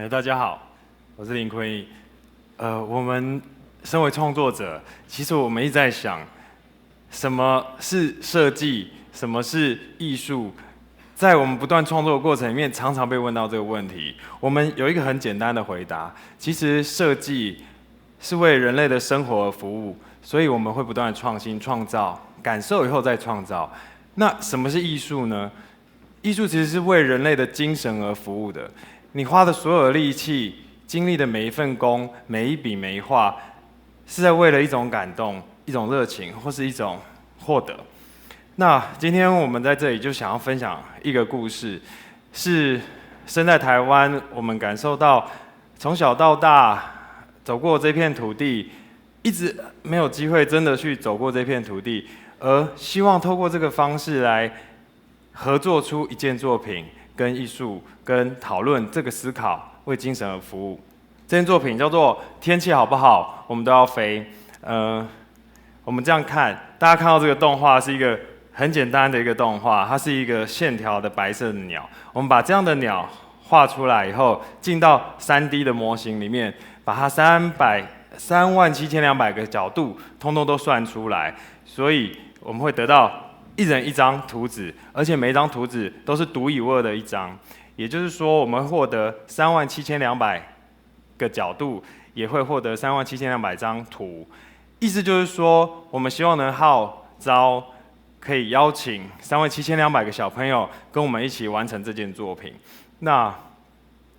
大家好，我是林坤义。我们身为创作者，其实我们一直在想，什么是设计，什么是艺术？在我们不断创作的过程里面，常常被问到这个问题。我们有一个很简单的回答：其实设计是为人类的生活而服务，所以我们会不断的创新、创造，感受以后再创造。那什么是艺术呢？艺术其实是为人类的精神而服务的。你花的所有的力气、经历的每一份工、每一笔每一画，是在为了一种感动、一种热情，或是一种获得。那今天我们在这里就想要分享一个故事，是生在台湾，我们感受到从小到大走过这片土地，一直没有机会真的去走过这片土地，而希望透过这个方式来合作出一件作品。跟艺术、跟讨论这个思考，为精神而服务。这件作品叫做《天气好不好，我们都要飞》。我们这样看，大家看到这个动画是一个很简单的一个动画，它是一个线条的白色的鸟。我们把这样的鸟画出来以后，进到3D 的模型里面，把它37200个角度，通通都算出来，所以我们会得到一人一张图纸，而且每一张图纸都是独一无二的一张。也就是说，我们获得37200个角度，也会获得37200张图。意思就是说，我们希望能号召可以邀请37200个小朋友跟我们一起完成这件作品。那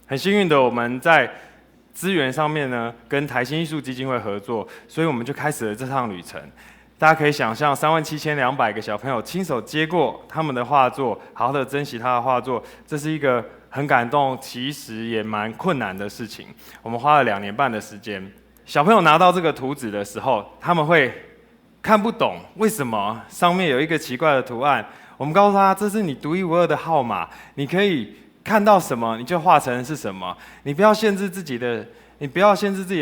很幸运的，我们在资源上面呢，跟台新艺术基金会合作，所以我们就开始了这趟旅程。大家可以想象，37200个小朋友亲手接过他们的画作，好好的珍惜他的画作，这是一个很感动，其实也蛮困难的事情。我们花了2年半的时间。小朋友拿到这个图纸的时候，他们会看不懂为什么上面有一个奇怪的图案。我们告诉他，这是你独一无二的号码，你可以看到什么你就画成是什么，你不要限制自己的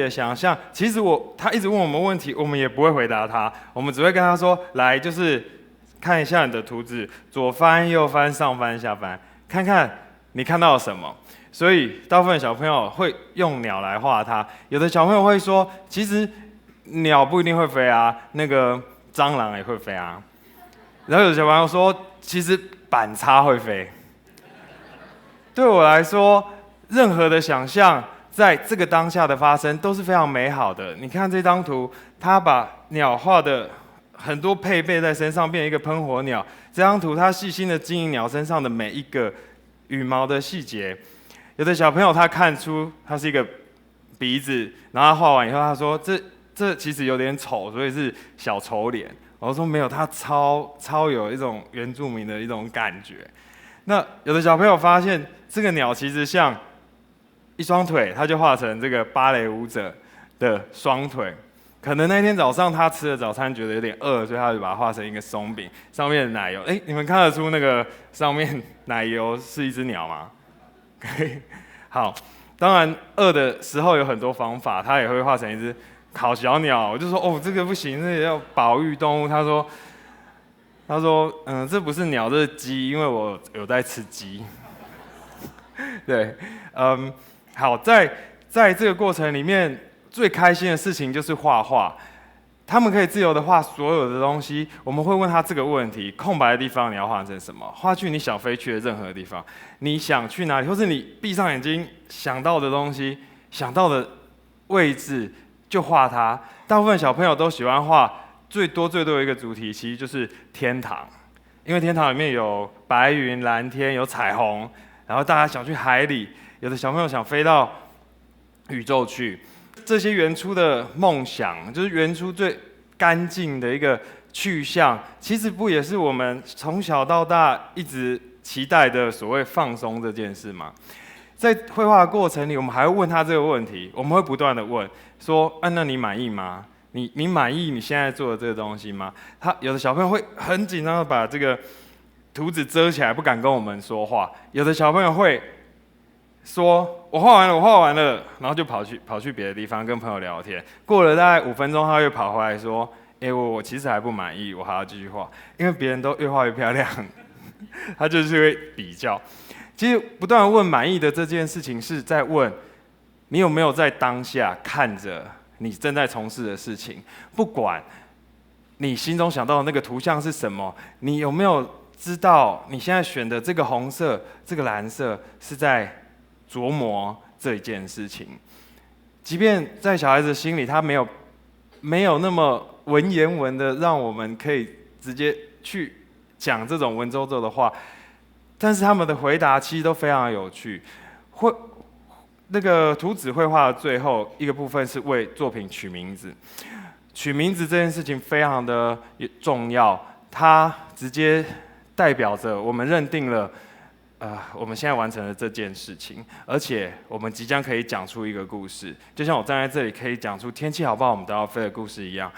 想象。其实他一直问我们问题，我们也不会回答他，我们只会跟他说：来，就是看一下你的图纸，左翻、右翻、上翻、下翻，看看你看到了什么。所以大部分小朋友会用鸟来画它，有的小朋友会说，其实鸟不一定会飞啊，那个蟑螂也会飞啊。然后有的小朋友说，其实板擦会飞。对我来说，任何的想象在这个当下的发生都是非常美好的。你看这张图，他把鸟画的很多配备在身上，变成一个喷火鸟。这张图他细心的经营鸟身上的每一个羽毛的细节。有的小朋友他看出它是一个鼻子，然后他画完以后他说这其实有点丑，所以是小丑脸。我说没有，他超有一种原住民的一种感觉。那有的小朋友发现这个鸟其实像一双腿，他就画成这个芭蕾舞者的双腿。可能那天早上他吃了早餐，觉得有点饿，所以他就把它画成一个松饼，上面的奶油。你们看得出那个上面奶油是一只鸟吗？可以，好。当然饿的时候有很多方法，他也会画成一只烤小鸟。我就说哦，这个不行，这个要保育动物。他说这不是鸟，这是鸡，因为我有在吃鸡。对，好，在这个过程里面，最开心的事情就是画画。他们可以自由的画所有的东西。我们会问他这个问题：空白的地方你要画成什么？画去你想飞去的任何地方。你想去哪里，或是你闭上眼睛想到的东西、想到的位置，就画它。大部分小朋友都喜欢画最多的一个主题，其实就是天堂，因为天堂里面有白云、蓝天，有彩虹。然后大家想去海里，有的小朋友想飞到宇宙去。这些原初的梦想，就是原初最干净的一个去向，其实不也是我们从小到大一直期待的所谓放松这件事吗？在绘画的过程里，我们还会问他这个问题，我们会不断的问说：那你满意吗？你满意你现在做的这个东西吗？有的小朋友会很紧张的把这个图纸遮起来，不敢跟我们说话。有的小朋友会说：我画完了，然后就跑去别的地方跟朋友聊天。过了大概5分钟，他会跑回来说：我其实还不满意，我还要继续画，因为别人都越画越漂亮。他就是会比较。其实不断问满意的这件事情，是在问你有没有在当下看着你正在从事的事情，不管你心中想到的那个图像是什么，你有没有知道你现在选的这个红色、这个蓝色是在琢磨这一件事情。即便在小孩子心里，他没有那么文言文的让我们可以直接去讲这种文绉绉的话，但是他们的回答其实都非常有趣。那个图纸绘画的最后一个部分是为作品取名字。取名字这件事情非常的重要，它直接代表着我们认定了，我们现在完成了这件事情，而且我们即将可以讲出一个故事，就像我站在这里可以讲出天气好不好，我们都要飞的故事一样。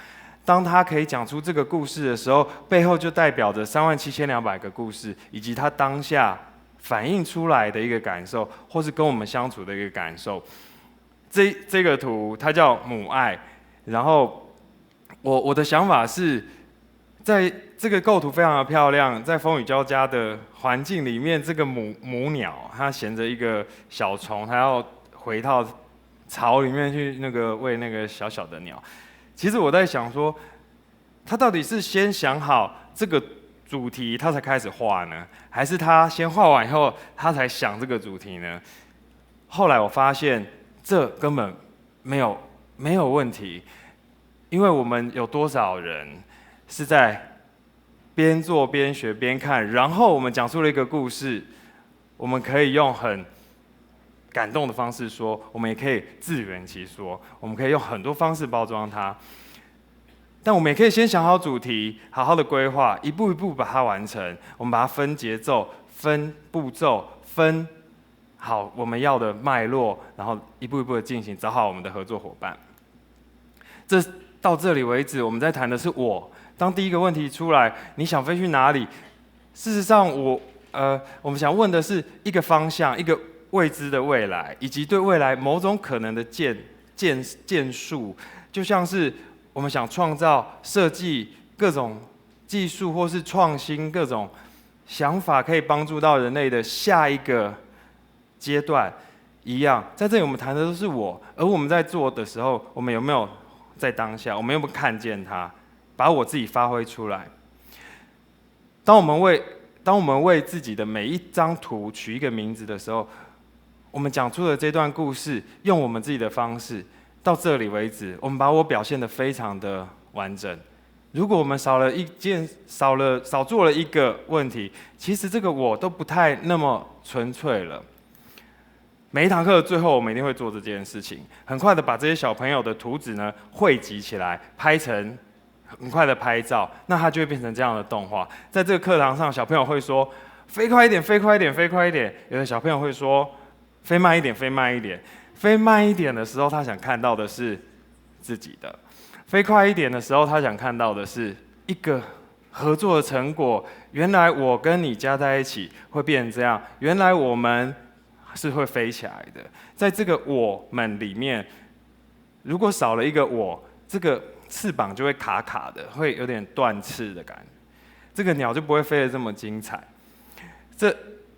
当他可以讲出这个故事的时候，背后就代表着37200个故事，以及他当下反映出来的一个感受，或是跟我们相处的一个感受。这个图它叫母爱，然后我的想法是，在这个构图非常的漂亮，在风雨交加的环境里面，这个母鸟它衔着一个小虫，它要回到巢里面去喂那个小小的鸟。其实我在想说，他到底是先想好这个主题，他才开始画呢，还是他先画完以后，他才想这个主题呢？后来我发现，这根本没有问题，因为我们有多少人是在边做边学边看，然后我们讲出了一个故事，我们可以用很感动的方式说，我们也可以自圆其说，我们可以用很多方式包装它。但我们也可以先想好主题，好好的规划，一步一步把它完成。我们把它分节奏、分步骤、分好我们要的脉络，然后一步一步的进行，找好我们的合作伙伴。到这里为止，我们在谈的是我。当第一个问题出来，你想飞去哪里？事实上，我们想问的是一个方向，一个未知的未来，以及对未来某种可能的建树，就像是我们想创造、设计各种技术，或是创新各种想法，可以帮助到人类的下一个阶段一样。在这里，我们谈的都是我，而我们在做的时候，我们有没有在当下？我们有没有看见它，把我自己发挥出来？当我们为自己的每一张图取一个名字的时候，我们讲出了这段故事，用我们自己的方式。到这里为止，我们把我表现得非常的完整。如果我们少做了一个问题，其实这个我都不太那么纯粹了。每一堂课的最后，我们一定会做这件事情，很快的把这些小朋友的图纸呢汇集起来，很快的拍照，那它就会变成这样的动画。在这个课堂上，小朋友会说飞快一点，飞快一点，飞快一点。有的小朋友会说飞慢一点，飞慢一点。飞慢一点的时候，他想看到的是自己的；飞快一点的时候，他想看到的是一个合作的成果。原来我跟你加在一起会变成这样，原来我们是会飞起来的。在这个我们里面，如果少了一个我，这个翅膀就会卡卡的，会有点断翅的感觉，这个鸟就不会飞得这么精彩。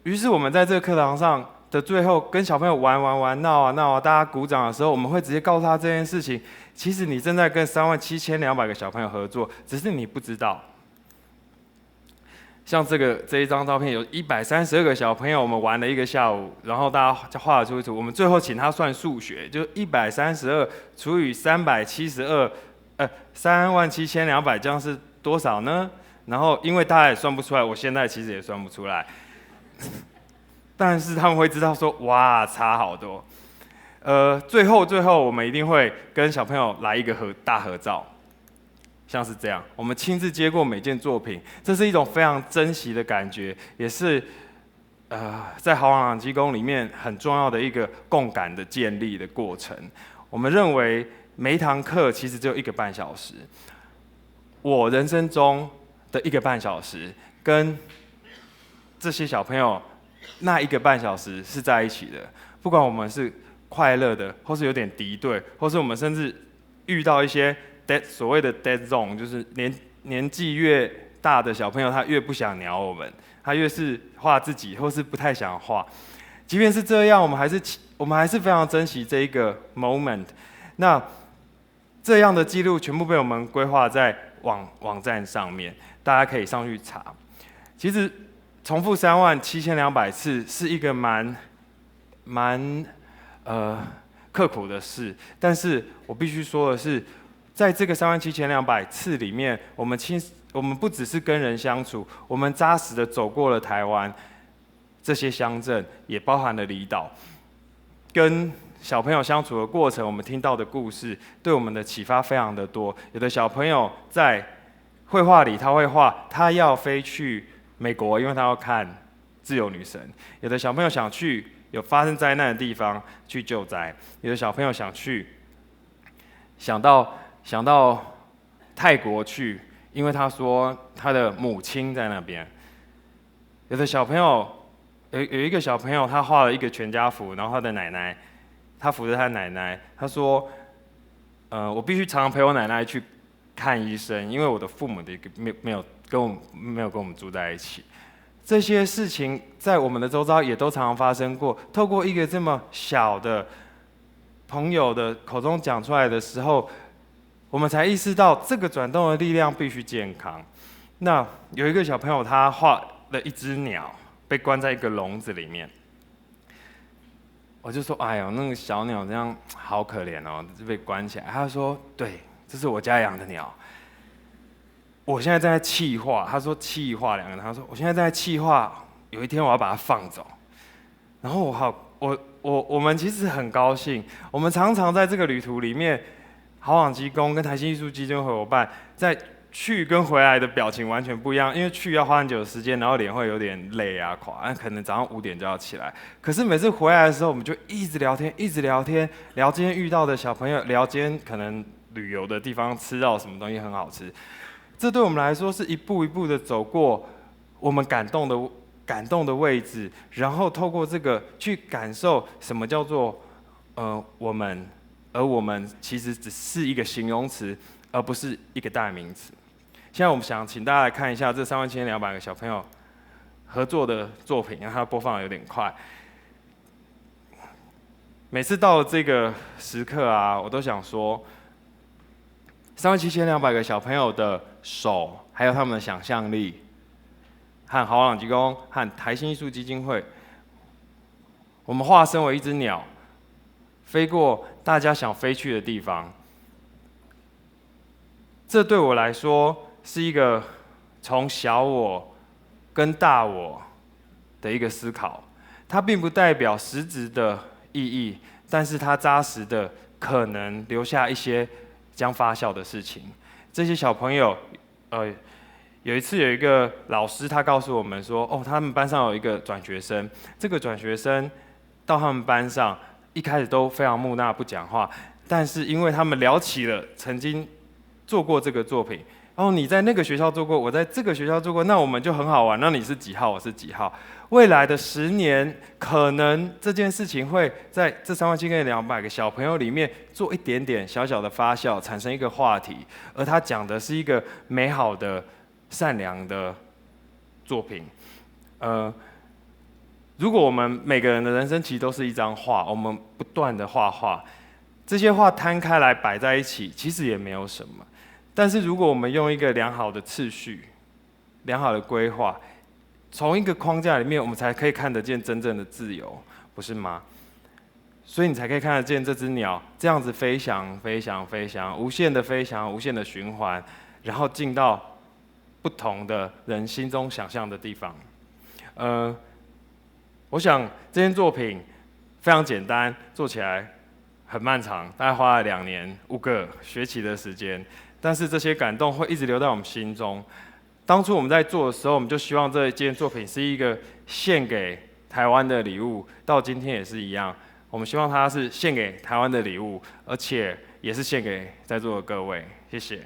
于是我们在这个课堂上的最后，跟小朋友玩闹啊，大家鼓掌的时候，我们会直接告诉他这件事情。其实你正在跟37200个小朋友合作，只是你不知道。像这一张照片，有132个小朋友，我们玩了一个下午，然后大家画了出一图。我们最后请他算数学，就132除以372，37200这样是多少呢？然后因为大家也算不出来，我现在其实也算不出来。但是他们会知道说，哇，差好多。最后我们一定会跟小朋友来一个大合照，像是这样，我们亲自接过每件作品，这是一种非常珍惜的感觉，也是在豪朗机工里面很重要的一个共感的建立的过程。我们认为每一堂课其实只有1个半小时，我人生中的1个半小时跟这些小朋友那1个半小时是在一起的，不管我们是快乐的，或是有点敌对，或是我们甚至遇到一些所谓的 dead zone， 就是年纪越大的小朋友，他越不想鸟我们，他越是画自己，或是不太想画。即便是这样，我们还是非常珍惜这一个 moment。那这样的记录全部被我们规划在网站上面，大家可以上去查。其实重复37200次是一个蛮刻苦的事，但是我必须说的是，在这个37200次里面，我们不只是跟人相处，我们扎实的走过了台湾这些乡镇，也包含了离岛，跟小朋友相处的过程，我们听到的故事，对我们的启发非常的多。有的小朋友在绘画里，他会画，他要飞去美国，因为他要看自由女神；有的小朋友想去有发生灾难的地方去救灾；有的小朋友想到泰国去，因为他说他的母亲在那边。有的小朋友有一个小朋友，他画了一个全家福，然后他扶着他奶奶，他说，我必须常常陪我奶奶去看医生，因为我的父母没有跟我们住在一起。这些事情在我们的周遭也都常常发生过。透过一个这么小的朋友的口中讲出来的时候，我们才意识到这个转动的力量必须健康。那有一个小朋友，他画了一只鸟被关在一个笼子里面，我就说：“哎呦，那个小鸟这样好可怜哦，就被关起来。”他说：“对，这是我家养的鸟。我现在正在企划。”他说“企划”两个人，他说：“我现在在企划，有一天我要把它放走。”然后我们其实很高兴，我们常常在这个旅途里面，好网机工跟台新艺术基金会伙伴在去跟回来的表情完全不一样，因为去要花很久的时间，然后脸会有点累啊垮，可能早上5点就要起来。可是每次回来的时候，我们就一直聊天，聊今天遇到的小朋友，聊今天可能旅游的地方吃到什么东西很好吃。这对我们来说是一步一步的走过我们感动的位置，然后透过这个去感受什么叫做我们，而我们其实只是一个形容词，而不是一个代名词。现在我们想请大家来看一下这37200个小朋友合作的作品，让它播放有点快。每次到了这个时刻啊，我都想说，37200个小朋友的手，还有他们的想象力，和好朗机工和台新艺术基金会，我们化身为一只鸟，飞过大家想飞去的地方。这对我来说是一个从小我跟大我的一个思考，它并不代表实质的意义，但是它扎实的可能留下一些将发酵的事情。这些小朋友，有一次有一个老师他告诉我们说，他们班上有一个转学生，这个转学生到他们班上一开始都非常木讷不讲话，但是因为他们聊起了曾经做过这个作品，然后你在那个学校做过，我在这个学校做过，那我们就很好玩。那你是几号，我是几号？未来的10年，可能这件事情会在这37200个小朋友里面做一点点小小的发酵，产生一个话题。而他讲的是一个美好的、善良的作品。如果我们每个人的人生其实都是一张画，我们不断的画画，这些画摊开来摆在一起，其实也没有什么。但是如果我们用一个良好的次序、良好的规划，从一个框架里面，我们才可以看得见真正的自由，不是吗？所以你才可以看得见这只鸟这样子飞翔、无限的飞翔、无限的循环，然后进到不同的人心中想象的地方。我想这件作品非常简单，做起来很漫长，大概花了2年5个学期的时间。但是这些感动会一直留在我们心中。当初我们在做的时候，我们就希望这件作品是一个献给台湾的礼物，到今天也是一样。我们希望它是献给台湾的礼物，而且也是献给在座的各位。谢谢。